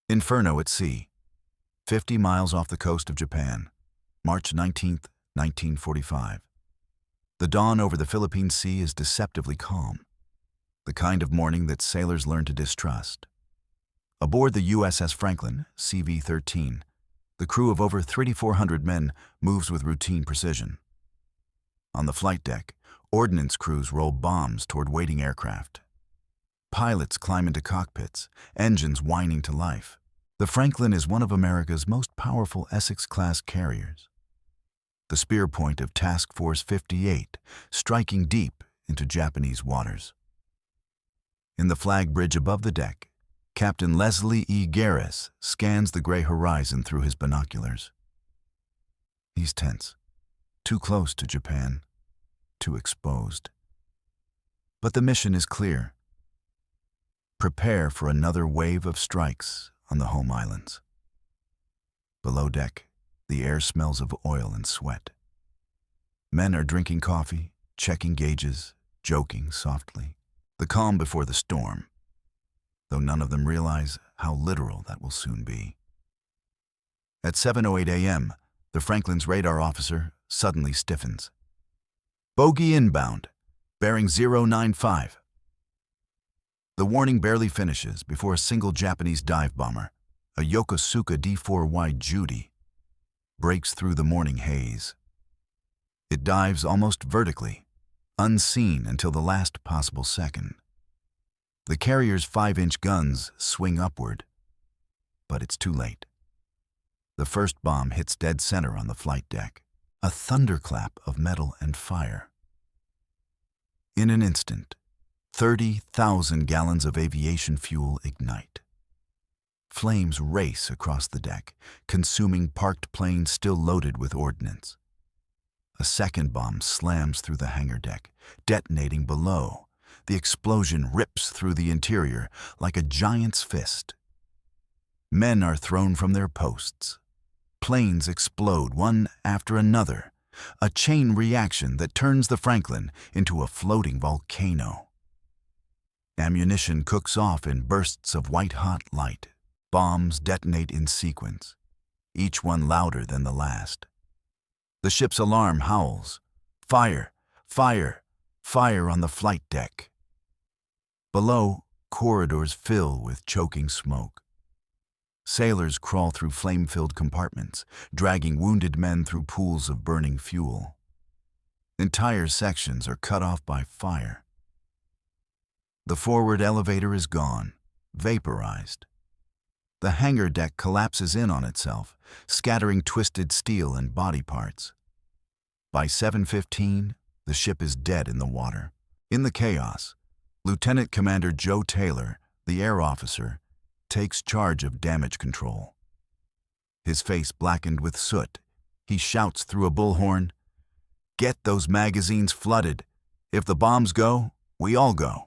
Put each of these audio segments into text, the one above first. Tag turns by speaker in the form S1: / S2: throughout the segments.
S1: Inferno at sea, 50 miles off the coast of Japan, March 19, 1945. The dawn over the Philippine Sea is deceptively calm, the kind of morning that sailors learn to distrust. Aboard the USS Franklin, CV-13, the crew of over 3,400 men moves with routine precision. On the flight deck, ordnance crews roll bombs toward waiting aircraft. Pilots climb into cockpits, engines whining to life. The Franklin is one of America's most powerful Essex-class carriers. The spear point of Task Force 58, striking deep into Japanese waters. In the flag bridge above the deck, Captain Leslie E. Garris scans the gray horizon through his binoculars. He's tense, too close to Japan, too exposed. But the mission is clear. Prepare for another wave of strikes on the home islands. Below deck, the air smells of oil and sweat. Men are drinking coffee, checking gauges, joking softly. The calm before the storm, though none of them realize how literal that will soon be. At 7:08 a.m., the Franklin's radar officer suddenly stiffens. Bogey inbound, bearing 095. The warning barely finishes before a single Japanese dive bomber, a Yokosuka D-4Y Judy, breaks through the morning haze. It dives almost vertically, unseen until the last possible second. The carrier's 5-inch guns swing upward, but it's too late. The first bomb hits dead center on the flight deck, a thunderclap of metal and fire. In an instant, 30,000 gallons of aviation fuel ignite. Flames race across the deck, consuming parked planes still loaded with ordnance. A second bomb slams through the hangar deck, detonating below. The explosion rips through the interior like a giant's fist. Men are thrown from their posts. Planes explode one after another, a chain reaction that turns the Franklin into a floating volcano. Ammunition cooks off in bursts of white-hot light. Bombs detonate in sequence, each one louder than the last. The ship's alarm howls. Fire! Fire! Fire on the flight deck. Below, corridors fill with choking smoke. Sailors crawl through flame-filled compartments, dragging wounded men through pools of burning fuel. Entire sections are cut off by fire. The forward elevator is gone, vaporized. The hangar deck collapses in on itself, scattering twisted steel and body parts. By 7:15, the ship is dead in the water. In the chaos, Lieutenant Commander Joe Taylor, the air officer, takes charge of damage control. His face blackened with soot, he shouts through a bullhorn, "Get those magazines flooded. If the bombs go, we all go."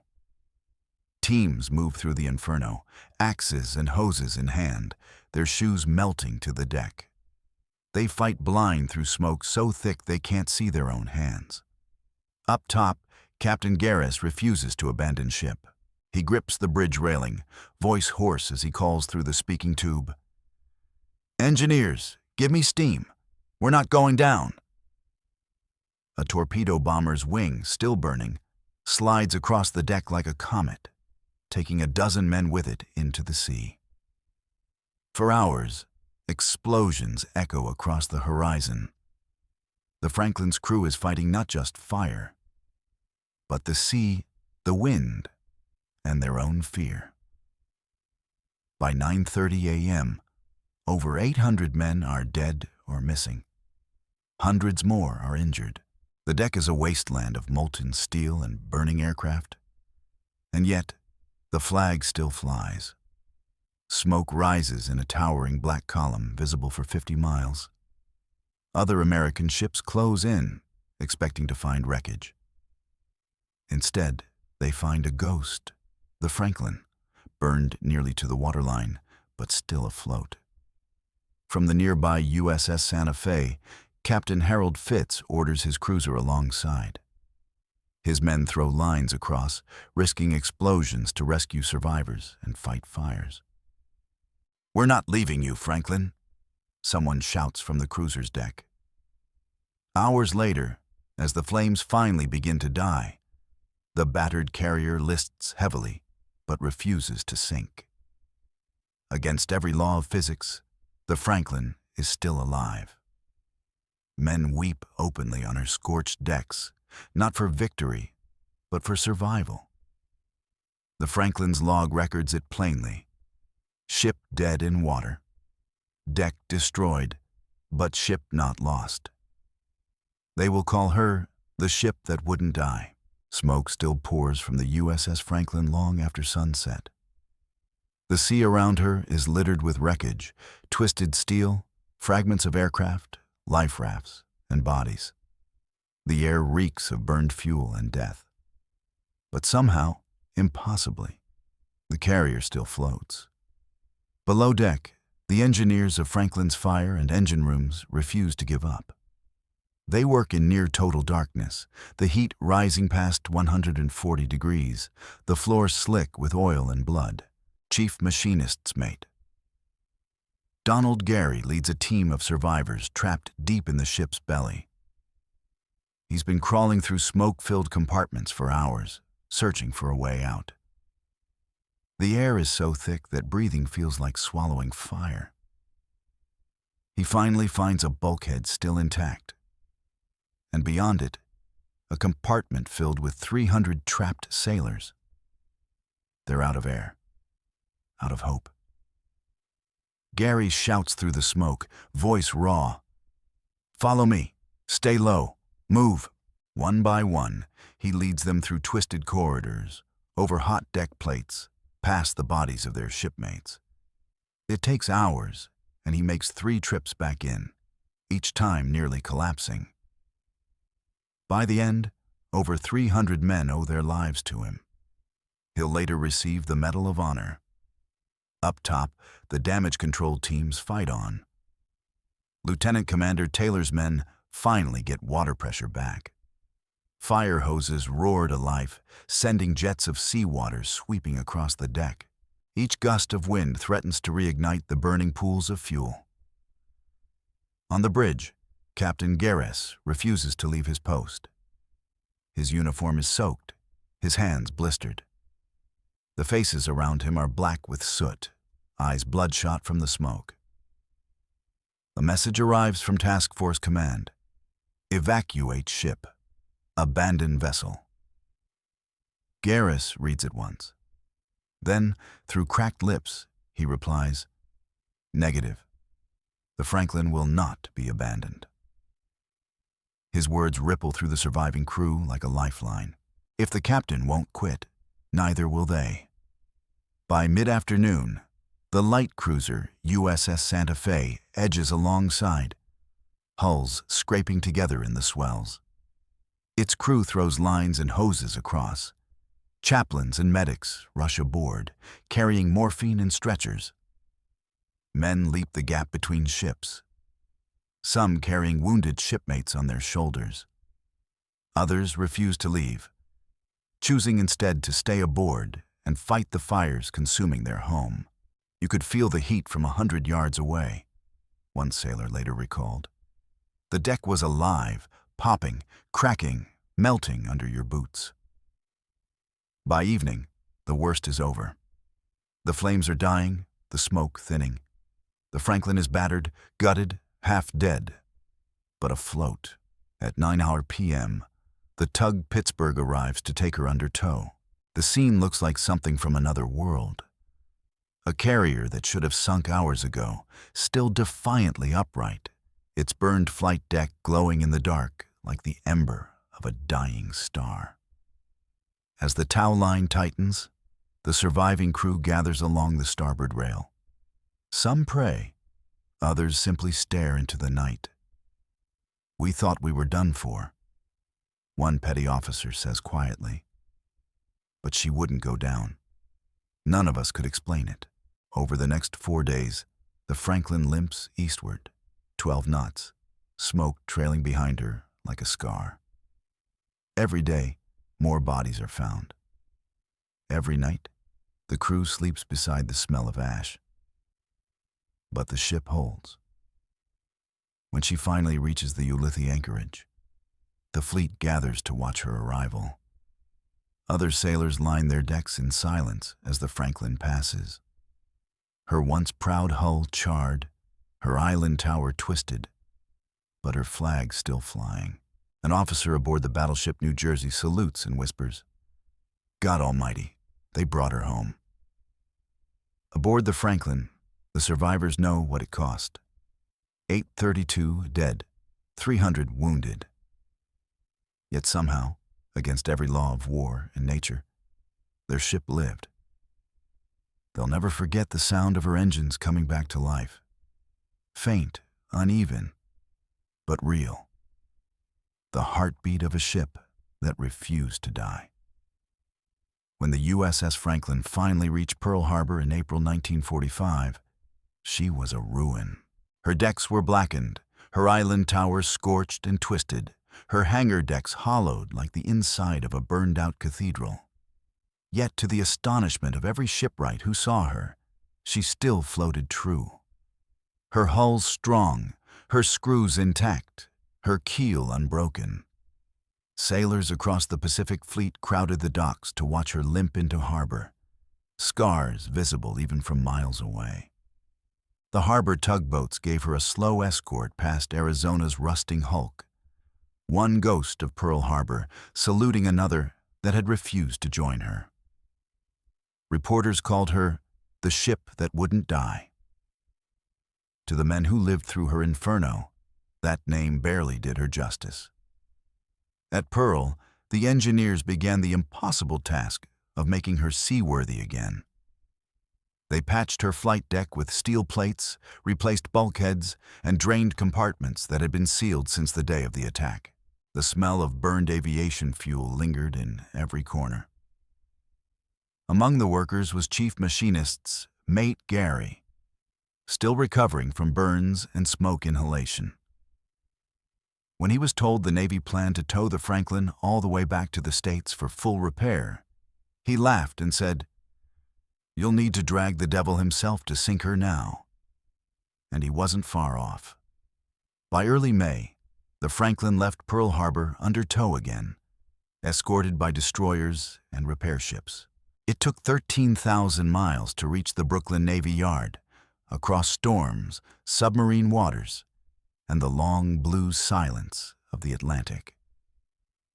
S1: Teams move through the inferno, axes and hoses in hand, their shoes melting to the deck. They fight blind through smoke so thick they can't see their own hands. Up top, Captain Garris refuses to abandon ship. He grips the bridge railing, voice hoarse as he calls through the speaking tube. "Engineers, give me steam. We're not going down." A torpedo bomber's wing, still burning, slides across the deck like a comet, taking a dozen men with it into the sea. For hours, explosions echo across the horizon. The Franklin's crew is fighting not just fire, but the sea, the wind, and their own fear. By 9:30 a.m., over 800 men are dead or missing. Hundreds more are injured. The deck is a wasteland of molten steel and burning aircraft. And yet, the flag still flies. Smoke rises in a towering black column visible for 50 miles. Other American ships close in, expecting to find wreckage. Instead, they find a ghost, the Franklin, burned nearly to the waterline, but still afloat. From the nearby USS Santa Fe, Captain Harold Fitz orders his cruiser alongside. His men throw lines across, risking explosions to rescue survivors and fight fires. "We're not leaving you, Franklin," someone shouts from the cruiser's deck. Hours later, as the flames finally begin to die, the battered carrier lists heavily but refuses to sink. Against every law of physics, the Franklin is still alive. Men weep openly on her scorched decks, not for victory, but for survival. The Franklin's log records it plainly. Ship dead in water. Deck destroyed, but ship not lost. They will call her the ship that wouldn't die. Smoke still pours from the USS Franklin long after sunset. The sea around her is littered with wreckage, twisted steel, fragments of aircraft, life rafts, and bodies. The air reeks of burned fuel and death. But somehow, impossibly, the carrier still floats. Below deck, the engineers of Franklin's fire and engine rooms refuse to give up. They work in near total darkness, the heat rising past 140 degrees, the floor slick with oil and blood. Chief machinist's mate. Donald Gary leads a team of survivors trapped deep in the ship's belly. He's been crawling through smoke-filled compartments for hours, searching for a way out. The air is so thick that breathing feels like swallowing fire. He finally finds a bulkhead still intact, and beyond it, a compartment filled with 300 trapped sailors. They're out of air, out of hope. Gary shouts through the smoke, voice raw. "Follow me. Stay low. Move." One by one, he leads them through twisted corridors, over hot deck plates, past the bodies of their shipmates. It takes hours, and he makes 3 trips back in, each time nearly collapsing. By the end, over 300 men owe their lives to him. He'll later receive the Medal of Honor. Up top, the damage control teams fight on. Lieutenant Commander Taylor's men finally get water pressure back. Fire hoses roar to life, sending jets of seawater sweeping across the deck. Each gust of wind threatens to reignite the burning pools of fuel. On the bridge, Captain Garris refuses to leave his post. His uniform is soaked, his hands blistered. The faces around him are black with soot, eyes bloodshot from the smoke. A message arrives from Task Force Command. Evacuate ship. Abandon vessel. Garris reads it once. Then, through cracked lips, he replies, "Negative. The Franklin will not be abandoned." His words ripple through the surviving crew like a lifeline. If the captain won't quit, neither will they. By mid-afternoon, the light cruiser USS Santa Fe edges alongside, hulls scraping together in the swells. Its crew throws lines and hoses across. Chaplains and medics rush aboard, carrying morphine and stretchers. Men leap the gap between ships, some carrying wounded shipmates on their shoulders. Others refuse to leave, choosing instead to stay aboard and fight the fires consuming their home. You could feel the heat from 100 yards away, one sailor later recalled. The deck was alive, popping, cracking, melting under your boots. By evening, the worst is over. The flames are dying, the smoke thinning. The Franklin is battered, gutted, half dead, but afloat. At 9 p.m., the tug Pittsburgh arrives to take her under tow. The scene looks like something from another world. A carrier that should have sunk hours ago, still defiantly upright, its burned flight deck glowing in the dark like the ember of a dying star. As the tow line tightens, the surviving crew gathers along the starboard rail. Some pray, others simply stare into the night. "We thought we were done for," one petty officer says quietly. But she wouldn't go down. None of us could explain it. Over the next 4 days, the Franklin limps eastward, 12 knots, smoke trailing behind her like a scar. Every day, more bodies are found. Every night, the crew sleeps beside the smell of ash. but the ship holds. When she finally reaches the Ulithi anchorage, the fleet gathers to watch her arrival. Other sailors line their decks in silence as the Franklin passes. Her once proud hull charred, her island tower twisted, but her flag still flying. An officer aboard the battleship New Jersey salutes and whispers, "God Almighty, they brought her home." Aboard the Franklin, the survivors know what it cost. 832 dead, 300 wounded. Yet somehow, against every law of war and nature, their ship lived. They'll never forget the sound of her engines coming back to life. Faint, uneven, but real. The heartbeat of a ship that refused to die. When the USS Franklin finally reached Pearl Harbor in April 1945, she was a ruin. Her decks were blackened, her island towers scorched and twisted, her hangar decks hollowed like the inside of a burned-out cathedral. Yet, to the astonishment of every shipwright who saw her, she still floated true. Her hull strong, her screws intact, her keel unbroken. Sailors across the Pacific Fleet crowded the docks to watch her limp into harbor, scars visible even from miles away. The harbor tugboats gave her a slow escort past Arizona's rusting hulk, one ghost of Pearl Harbor saluting another that had refused to join her. Reporters called her the ship that wouldn't die. To the men who lived through her inferno, that name barely did her justice. At Pearl, the engineers began the impossible task of making her seaworthy again. They patched her flight deck with steel plates, replaced bulkheads, and drained compartments that had been sealed since the day of the attack. The smell of burned aviation fuel lingered in every corner. Among the workers was Chief Machinist's mate Gary, still recovering from burns and smoke inhalation. When he was told the Navy planned to tow the Franklin all the way back to the States for full repair, he laughed and said, "You'll need to drag the devil himself to sink her now." And he wasn't far off. By early May, the Franklin left Pearl Harbor under tow again, escorted by destroyers and repair ships. It took 13,000 miles to reach the Brooklyn Navy Yard, across storms, submarine waters, and the long blue silence of the Atlantic.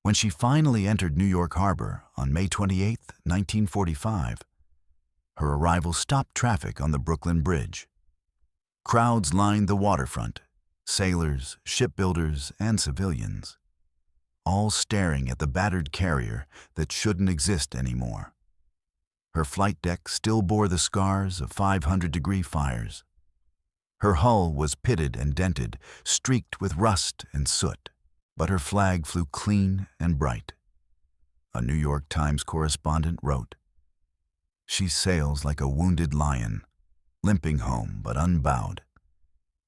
S1: When she finally entered New York Harbor on May 28, 1945, her arrival stopped traffic on the Brooklyn Bridge. Crowds lined the waterfront, sailors, shipbuilders, and civilians, all staring at the battered carrier that shouldn't exist anymore. Her flight deck still bore the scars of 500-degree fires. Her hull was pitted and dented, streaked with rust and soot, but her flag flew clean and bright. A New York Times correspondent wrote, "She sails like a wounded lion, limping home but unbowed.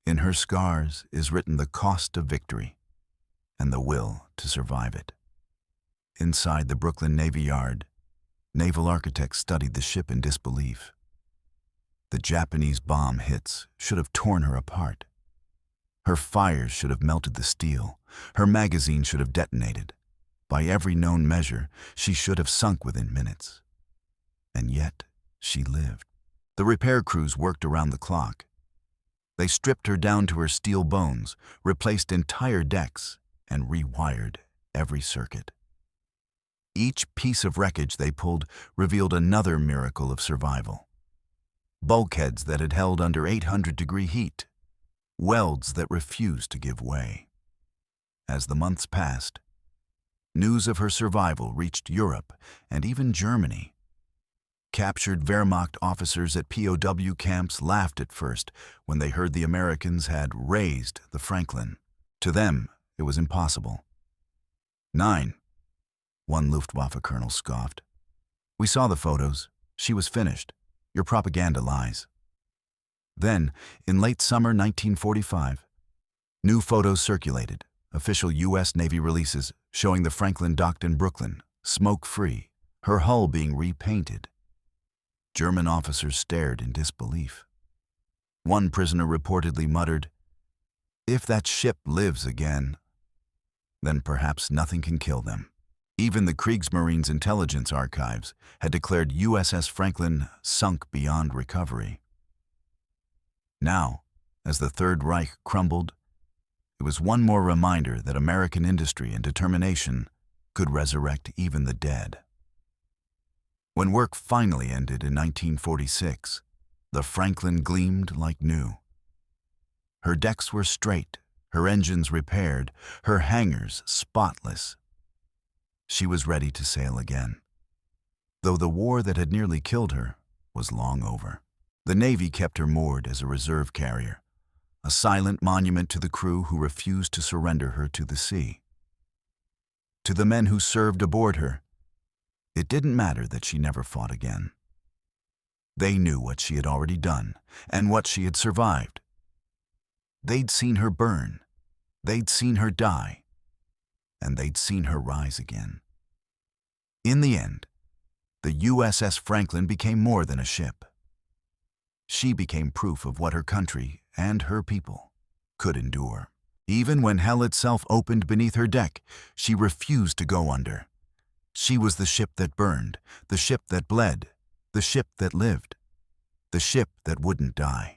S1: In her scars is written the cost of victory and the will to survive it." Inside the Brooklyn Navy Yard, naval architects studied the ship in disbelief. The Japanese bomb hits should have torn her apart. Her fires should have melted the steel. Her magazine should have detonated. By every known measure, she should have sunk within minutes. And yet, she lived. The repair crews worked around the clock. They stripped her down to her steel bones, replaced entire decks, and rewired every circuit. Each piece of wreckage they pulled revealed another miracle of survival. Bulkheads that had held under 800-degree heat, welds that refused to give way. As the months passed, news of her survival reached Europe and even Germany. Captured Wehrmacht officers at POW camps laughed at first when they heard the Americans had raised the Franklin. To them, it was impossible. 9. One Luftwaffe colonel scoffed. "We saw the photos. She was finished. Your propaganda lies." Then, in late summer 1945, new photos circulated, official U.S. Navy releases showing the Franklin docked in Brooklyn, smoke-free, her hull being repainted. German officers stared in disbelief. One prisoner reportedly muttered, "If that ship lives again, then perhaps nothing can kill them." Even the Kriegsmarine's intelligence archives had declared USS Franklin sunk beyond recovery. Now, as the Third Reich crumbled, it was one more reminder that American industry and determination could resurrect even the dead. When work finally ended in 1946, the Franklin gleamed like new. Her decks were straight, her engines repaired, her hangars spotless. She was ready to sail again, though the war that had nearly killed her was long over. The Navy kept her moored as a reserve carrier, a silent monument to the crew who refused to surrender her to the sea. To the men who served aboard her, it didn't matter that she never fought again. They knew what she had already done and what she had survived. They'd seen her burn, they'd seen her die, and they'd seen her rise again. In the end, the USS Franklin became more than a ship. She became proof of what her country and her people could endure. Even when hell itself opened beneath her deck, she refused to go under. She was the ship that burned, the ship that bled, the ship that lived, the ship that wouldn't die.